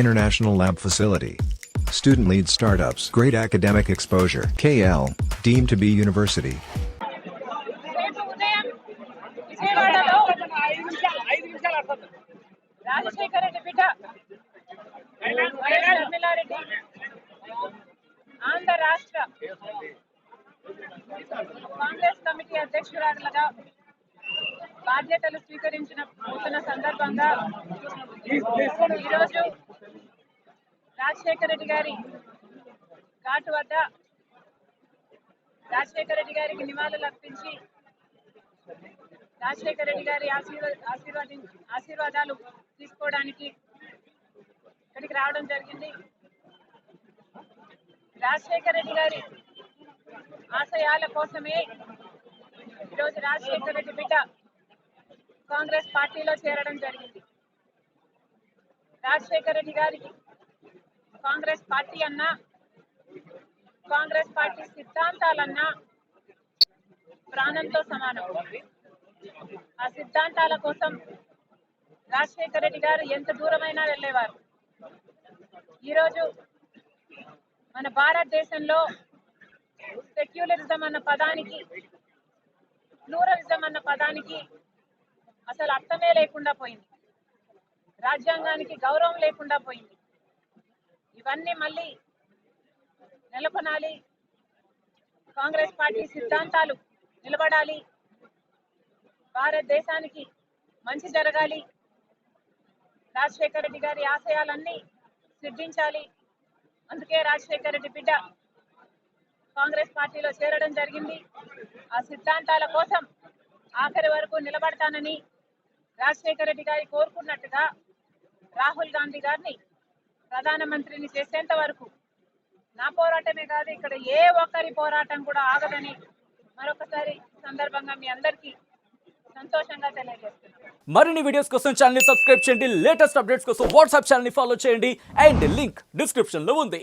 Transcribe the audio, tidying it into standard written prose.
International lab facility. Student-led startups. Great academic exposure. KL. Deemed to be university. రేపు ఉదయం విజయవాడలో రాజశేఖర రెడ్డి బిడ్డ YS Sharmila Reddy Andhra రాష్ట్ర కాంగ్రెస్ కమిటీ అధ్యక్షురాలుగా బాధ్యతలు స్వీకరించిన సందర్భంగా ఈరోజు రాజశేఖర రెడ్డి గారి ఘాటు వద్ద రాజశేఖర రెడ్డి గారికి నివాళులు అర్పించి రాజశేఖర రెడ్డి గారి ఆశీర్వాదాలు తీసుకోవడానికి ఇక్కడికి రావడం జరిగింది. రాజశేఖర రెడ్డి గారి ఆశయాల కోసమే ఈరోజు రాజశేఖర రెడ్డి బిడ్డ కాంగ్రెస్ పార్టీలో చేరడం జరిగింది. రాజశేఖర రెడ్డి గారికి కాంగ్రెస్ పార్టీ అన్నా, కాంగ్రెస్ పార్టీ సిద్ధాంతాలన్నా ప్రాణంతో సమానం. ఆ సిద్ధాంతాల కోసం రాజశేఖర రెడ్డి గారు ఎంత దూరమైనా వెళ్ళేవారు. ఈరోజు మన భారతదేశంలో సెక్యులరిజం అన్న పదానికి, ప్లూరలిజం అన్న పదానికి అసలు అర్థమే లేకుండా పోయింది. రాజ్యాంగానికి గౌరవం లేకుండా పోయింది. ఇవన్నీ మళ్ళీ నెలకొనాలి. కాంగ్రెస్ పార్టీ సిద్ధాంతాలు నిలబడాలి. భారతదేశానికి మంచి జరగాలి. రాజశేఖర రెడ్డి గారి ఆశయాలన్నీ సిద్ధించాలి. అందుకే రాజశేఖర రెడ్డి బిడ్డ కాంగ్రెస్ పార్టీలో చేరడం జరిగింది. ఆ సిద్ధాంతాల కోసం ఆఖరి వరకు నిలబడతానని రాజశేఖర రెడ్డి గారి కోరుకున్నట్టుగా రాహుల్ గాంధీ గారిని ప్రధానమంత్రిని చేసేంత వరకు నా పోరాటమే కాదు, ఇక్కడ ఏ ఒక్కరి పోరాటం కూడా ఆగదని మరొకసారి సందర్భంగా మీ అందరికీ సంతోషంగా తెలియజేస్తున్నాను. మరిన్ని వీడియోస్ కోసం ఛానల్ ని సబ్స్క్రైబ్ చేయండి. లేటెస్ట్ అప్డేట్స్ కోసం వాట్సాప్ ఛానల్ ని ఫాలో చేయండి. అండ్ లింక్ డిస్క్రిప్షన్ లో ఉంది.